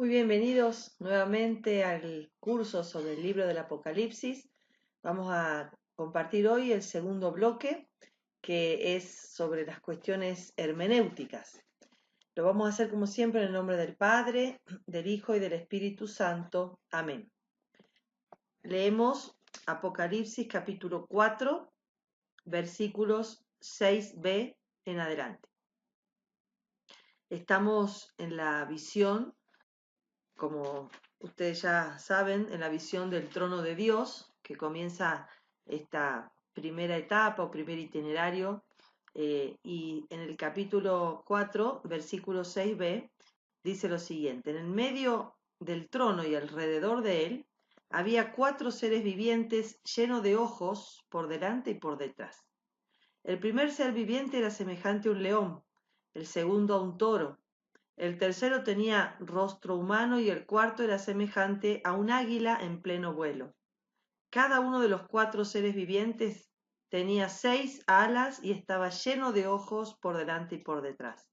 Muy bienvenidos nuevamente al curso sobre el libro del Apocalipsis. Vamos a compartir hoy el segundo bloque, que es sobre las cuestiones hermenéuticas. Lo vamos a hacer como siempre en el nombre del Padre, del Hijo y del Espíritu Santo. Amén. Leemos Apocalipsis capítulo 4, versículos 6b en adelante. Estamos en la visión, como ustedes ya saben, en la visión del trono de Dios, que comienza esta primera etapa o primer itinerario, y en el capítulo 4, versículo 6b, dice lo siguiente: en el medio del trono y alrededor de él había 4 seres vivientes llenos de ojos por delante y por detrás. El primer ser viviente era semejante a un león, el segundo a un toro, el tercero tenía rostro humano y el cuarto era semejante a un águila en pleno vuelo. Cada uno de los 4 seres vivientes tenía 6 alas y estaba lleno de ojos por delante y por detrás.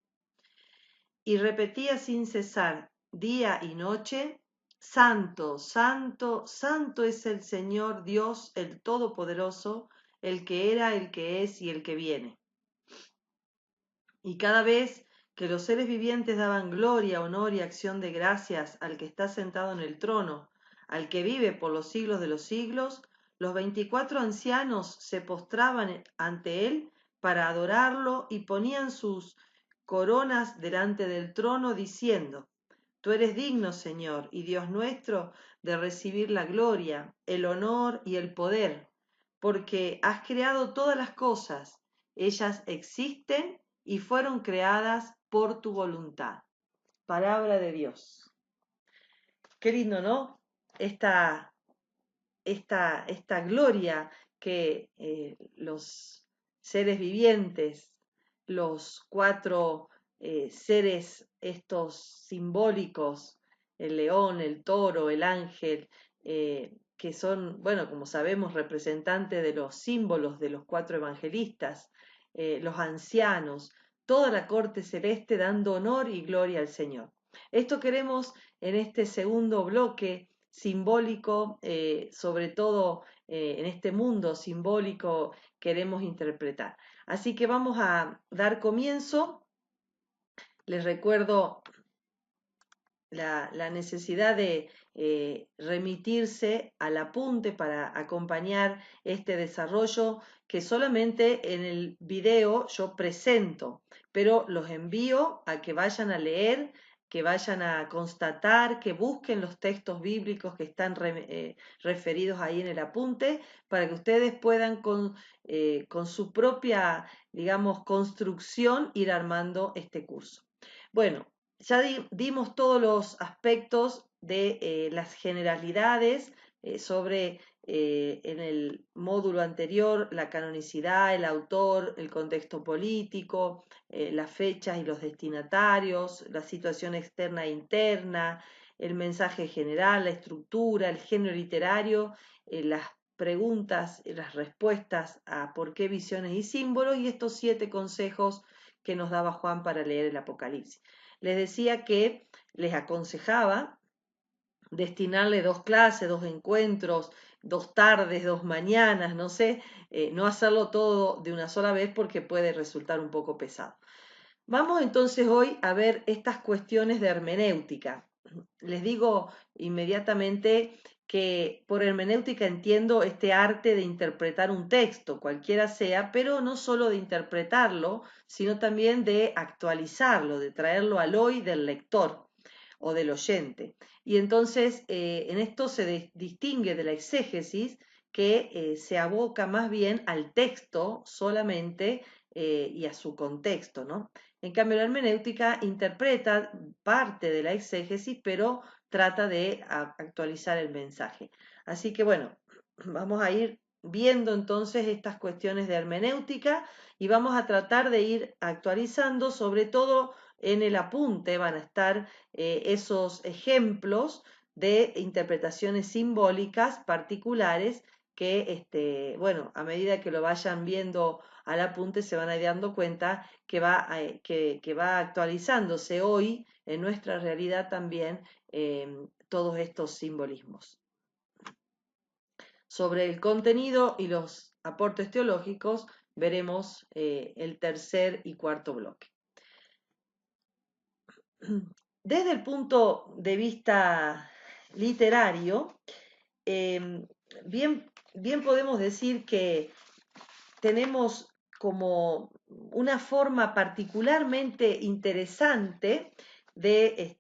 Y repetía sin cesar, día y noche: Santo, Santo, Santo es el Señor Dios, el Todopoderoso, el que era, el que es y el que viene. Y cada vez que los seres vivientes daban gloria, honor y acción de gracias al que está sentado en el trono, al que vive por los siglos de los siglos, los 24 ancianos se postraban ante él para adorarlo y ponían sus coronas delante del trono diciendo: Tú eres digno, Señor y Dios nuestro, de recibir la gloria, el honor y el poder, porque has creado todas las cosas, ellas existen y fueron creadas por tu voluntad. Palabra de Dios. Qué lindo, ¿no? Esta gloria que los seres vivientes, los 4 seres estos simbólicos, el león, el toro, el ángel, que son, bueno, como sabemos, representantes de los símbolos de los 4 evangelistas, los ancianos, toda la corte celeste dando honor y gloria al Señor. Esto queremos en este segundo bloque simbólico, sobre todo en este mundo simbólico, queremos interpretar. Así que vamos a dar comienzo. Les recuerdo la necesidad de remitirse al apunte para acompañar este desarrollo, que solamente en el video yo presento, pero los envío a que vayan a leer, que vayan a constatar, que busquen los textos bíblicos que están referidos ahí en el apunte, para que ustedes puedan con su propia, digamos, construcción ir armando este curso. Bueno, ya dimos todos los aspectos de las generalidades sobre, en el módulo anterior, la canonicidad, el autor, el contexto político, las fechas y los destinatarios, la situación externa e interna, el mensaje general, la estructura, el género literario, las preguntas y las respuestas a por qué visiones y símbolos, y estos 7 consejos que nos daba Juan para leer el Apocalipsis. Les decía que les aconsejaba destinarle 2 clases, 2 encuentros, 2 tardes, 2 mañanas, no sé, no hacerlo todo de una sola vez porque puede resultar un poco pesado. Vamos entonces hoy a ver estas cuestiones de hermenéutica. Les digo inmediatamente que por hermenéutica entiendo este arte de interpretar un texto, cualquiera sea, pero no solo de interpretarlo, sino también de actualizarlo, de traerlo al hoy del lector o del oyente. Y entonces en esto se distingue de la exégesis, que se aboca más bien al texto solamente y a su contexto, ¿no? En cambio, la hermenéutica interpreta parte de la exégesis, pero trata de actualizar el mensaje. Así que bueno, vamos a ir viendo entonces estas cuestiones de hermenéutica y vamos a tratar de ir actualizando, sobre todo en el apunte van a estar esos ejemplos de interpretaciones simbólicas particulares que, bueno, a medida que lo vayan viendo al apunte se van a ir dando cuenta que va actualizándose hoy en nuestra realidad también todos estos simbolismos. Sobre el contenido y los aportes teológicos veremos el tercer y cuarto bloque. Desde el punto de vista literario, bien podemos decir que tenemos como una forma particularmente interesante de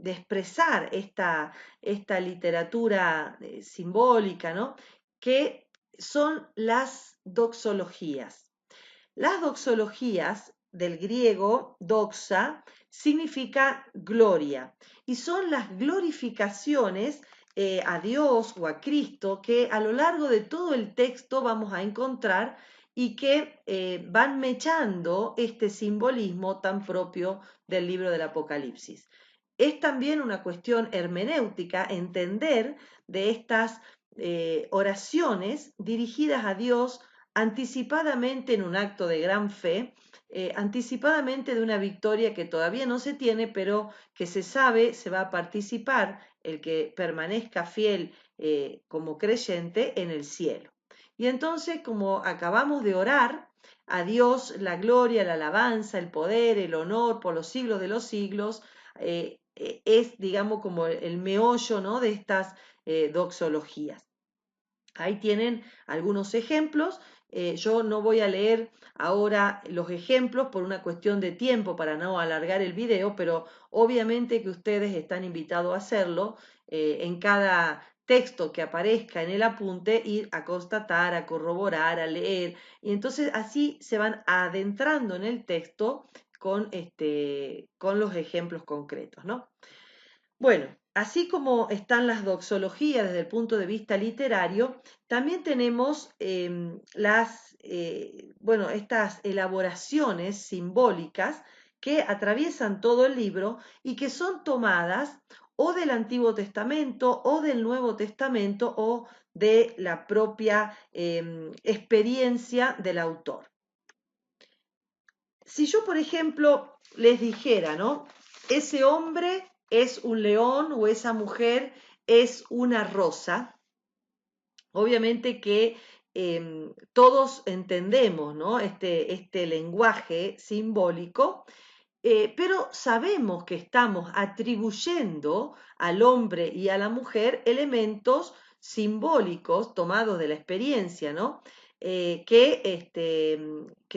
expresar esta literatura simbólica, ¿no? Que son las doxologías. Las doxologías del griego doxa significa gloria y son las glorificaciones a Dios o a Cristo que a lo largo de todo el texto vamos a encontrar y que van mechando este simbolismo tan propio del libro del Apocalipsis. Es también una cuestión hermenéutica entender de estas oraciones dirigidas a Dios anticipadamente en un acto de gran fe, anticipadamente de una victoria que todavía no se tiene, pero que se sabe se va a participar el que permanezca fiel como creyente en el cielo. Y entonces, como acabamos de orar, a Dios la gloria, la alabanza, el poder, el honor por los siglos de los siglos, es, digamos, como el meollo, ¿no?, de estas doxologías. Ahí tienen algunos ejemplos. Yo no voy a leer ahora los ejemplos por una cuestión de tiempo para no alargar el video, pero obviamente que ustedes están invitados a hacerlo en cada texto que aparezca en el apunte, ir a constatar, a corroborar, a leer, y entonces así se van adentrando en el texto con los ejemplos concretos, ¿no? Bueno, así como están las doxologías desde el punto de vista literario, también tenemos bueno, estas elaboraciones simbólicas que atraviesan todo el libro y que son tomadas o del Antiguo Testamento o del Nuevo Testamento o de la propia experiencia del autor. Si yo, por ejemplo, les dijera, ¿no? Ese hombre es un león o esa mujer es una rosa, obviamente que todos entendemos, ¿no?, este lenguaje simbólico, pero sabemos que estamos atribuyendo al hombre y a la mujer elementos simbólicos tomados de la experiencia, ¿no? Que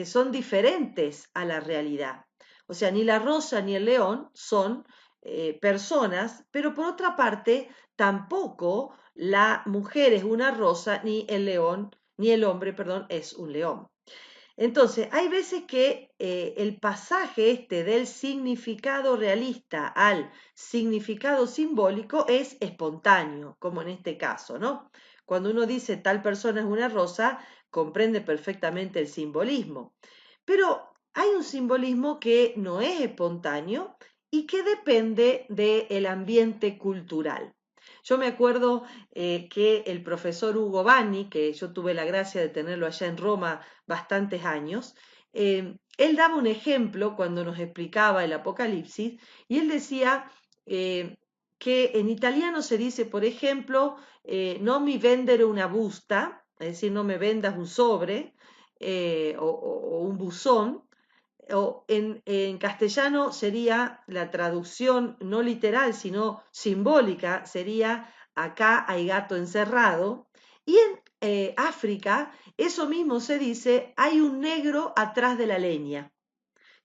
son diferentes a la realidad. O sea, ni la rosa ni el león son personas, pero por otra parte, tampoco la mujer es una rosa, ni el león, ni el hombre, perdón, es un león. Entonces, hay veces que el pasaje del significado realista al significado simbólico es espontáneo, como en este caso, ¿no? Cuando uno dice tal persona es una rosa, comprende perfectamente el simbolismo. Pero hay un simbolismo que no es espontáneo y que depende del ambiente cultural. Yo me acuerdo que el profesor Hugo Vanni, que yo tuve la gracia de tenerlo allá en Roma bastantes años, él daba un ejemplo cuando nos explicaba el Apocalipsis y él decía que en italiano se dice, por ejemplo, no mi vendere una busta, es decir, no me vendas un sobre o un buzón, o en castellano sería la traducción no literal, sino simbólica, sería acá hay gato encerrado, y en África eso mismo se dice, hay un negro atrás de la leña.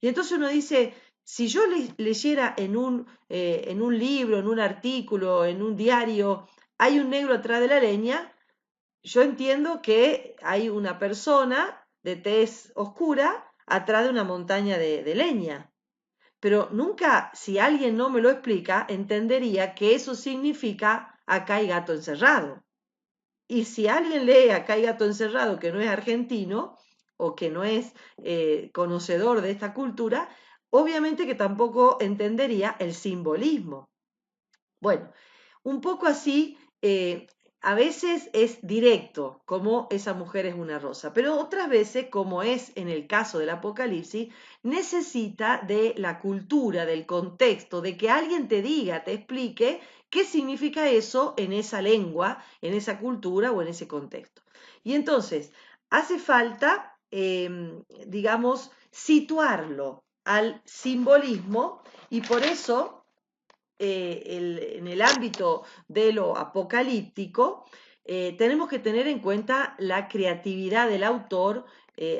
Y entonces uno dice, si yo leyera en un libro, en un artículo, en un diario, hay un negro atrás de la leña, yo entiendo que hay una persona de tez oscura atrás de una montaña de leña. Pero nunca, si alguien no me lo explica, entendería que eso significa acá hay gato encerrado. Y si alguien lee acá hay gato encerrado que no es argentino o que no es conocedor de esta cultura, obviamente que tampoco entendería el simbolismo. Bueno, un poco así a veces es directo, como esa mujer es una rosa, pero otras veces, como es en el caso del Apocalipsis, necesita de la cultura, del contexto, de que alguien te diga, te explique qué significa eso en esa lengua, en esa cultura o en ese contexto. Y entonces, hace falta, digamos, situarlo al simbolismo y por eso en el ámbito de lo apocalíptico, tenemos que tener en cuenta la creatividad del autor,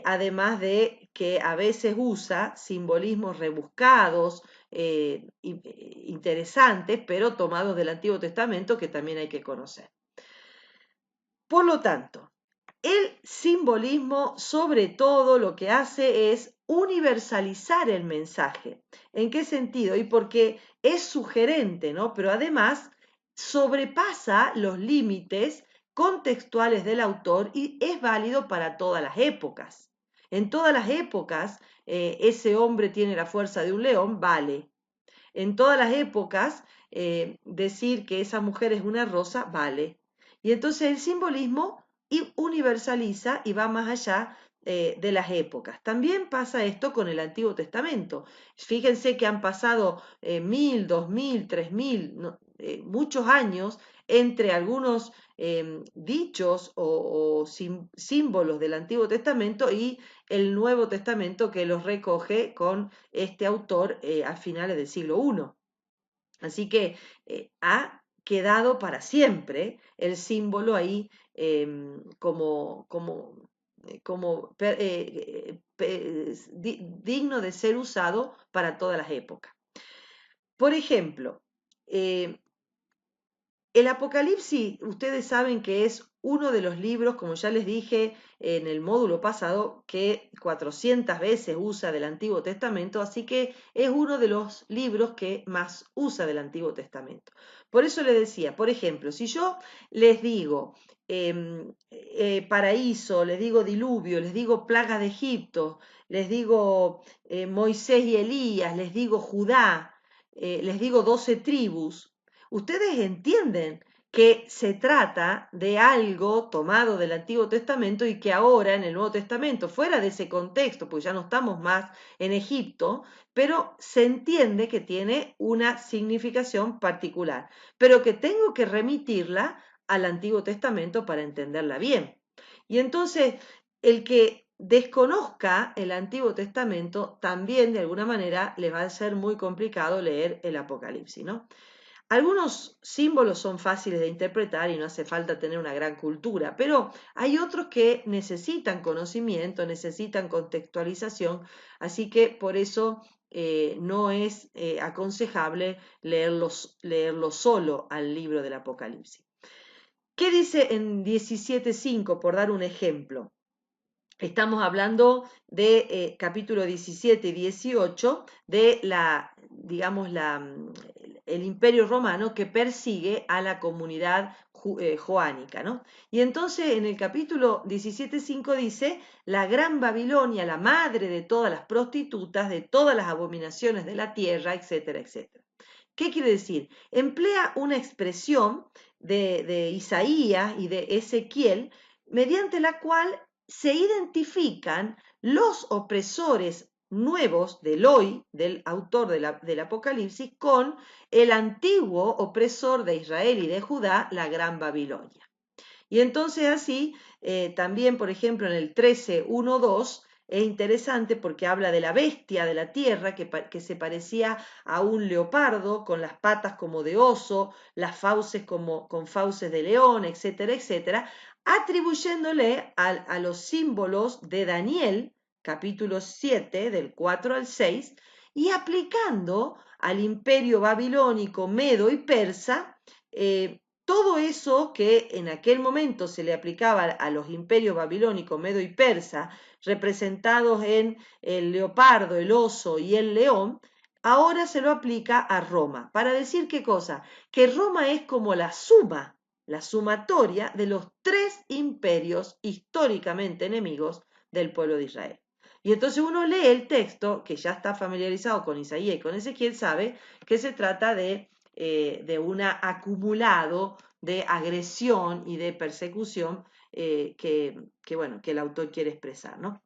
además de que a veces usa simbolismos rebuscados, interesantes, pero tomados del Antiguo Testamento que también hay que conocer. Por lo tanto, el simbolismo sobre todo lo que hace es universalizar el mensaje. ¿En qué sentido? Y porque es sugerente, ¿no? Pero además sobrepasa los límites contextuales del autor y es válido para todas las épocas. En todas las épocas, ese hombre tiene la fuerza de un león, vale. En todas las épocas, decir que esa mujer es una rosa, vale. Y entonces el simbolismo universaliza y va más allá de las épocas. También pasa esto con el Antiguo Testamento. Fíjense que han pasado 1000, 2000, 3000, no, muchos años entre algunos dichos o símbolos del Antiguo Testamento y el Nuevo Testamento que los recoge con este autor a finales del siglo I. Así que ha quedado para siempre el símbolo ahí digno de ser usado para todas las épocas. Por ejemplo, eh, el Apocalipsis, ustedes saben que es uno de los libros, como ya les dije en el módulo pasado, que 400 veces usa del Antiguo Testamento, así que es uno de los libros que más usa del Antiguo Testamento. Por eso les decía, por ejemplo, si yo les digo paraíso, les digo diluvio, les digo plagas de Egipto, les digo Moisés y Elías, les digo Judá, les digo 12 tribus, ustedes entienden que se trata de algo tomado del Antiguo Testamento y que ahora en el Nuevo Testamento, fuera de ese contexto, pues ya no estamos más en Egipto, pero se entiende que tiene una significación particular, pero que tengo que remitirla al Antiguo Testamento para entenderla bien. Y entonces, el que desconozca el Antiguo Testamento, también de alguna manera le va a ser muy complicado leer el Apocalipsis, ¿no? Algunos símbolos son fáciles de interpretar y no hace falta tener una gran cultura, pero hay otros que necesitan conocimiento, necesitan contextualización, así que por eso no es aconsejable leerlo solo al libro del Apocalipsis. ¿Qué dice en 17.5, por dar un ejemplo? Estamos hablando de capítulo 17 y 18 de digamos, el Imperio Romano que persigue a la comunidad joánica, ¿no? Y entonces en el capítulo 17.5 dice, la gran Babilonia, la madre de todas las prostitutas, de todas las abominaciones de la tierra, etcétera, etcétera. ¿Qué quiere decir? Emplea una expresión de Isaías y de Ezequiel mediante la cual se identifican los opresores nuevos del hoy, del autor del Apocalipsis, con el antiguo opresor de Israel y de Judá, la Gran Babilonia. Y entonces así, también, por ejemplo, en el 13.1.2, es interesante porque habla de la bestia de la tierra que se parecía a un leopardo con las patas como de oso, las fauces con fauces de león, etcétera, etcétera, atribuyéndole a los símbolos de Daniel, capítulo 7, del 4 al 6, y aplicando al imperio babilónico, medo y persa, todo eso que en aquel momento se le aplicaba a los imperios babilónico, medo y persa, representados en el leopardo, el oso y el león, ahora se lo aplica a Roma. ¿Para decir qué cosa? Que Roma es como la sumatoria de los tres imperios históricamente enemigos del pueblo de Israel. Y entonces uno lee el texto, que ya está familiarizado con Isaías y con Ezequiel, sabe que se trata de de un acumulado de agresión y de persecución bueno, que el autor quiere expresar, ¿no?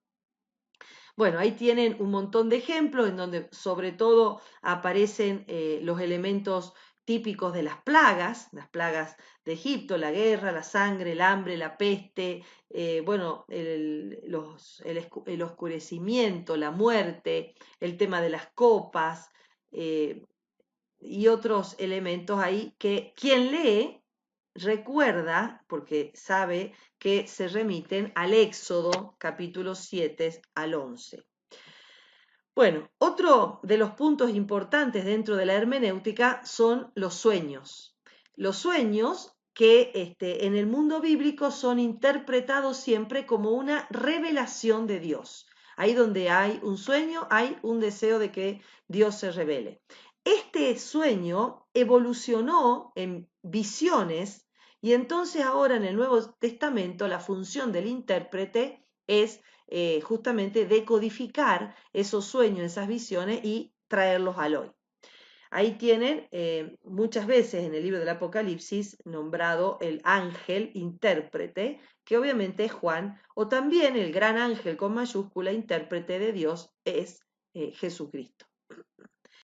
Bueno, ahí tienen un montón de ejemplos en donde sobre todo aparecen los elementos típicos de las plagas de Egipto, la guerra, la sangre, el hambre, la peste, bueno, el oscurecimiento, la muerte, el tema de las copas, eh, y otros elementos ahí que quien lee recuerda, porque sabe que se remiten al Éxodo capítulo 7 al 11. Bueno, otro de los puntos importantes dentro de la hermenéutica son los sueños. Los sueños que en el mundo bíblico son interpretados siempre como una revelación de Dios. Ahí donde hay un sueño, hay un deseo de que Dios se revele. Este sueño evolucionó en visiones y entonces ahora en el Nuevo Testamento la función del intérprete es justamente decodificar esos sueños, esas visiones y traerlos al hoy. Ahí tienen muchas veces en el libro del Apocalipsis nombrado el ángel intérprete, que obviamente es Juan, o también el gran ángel con mayúscula intérprete de Dios es Jesucristo.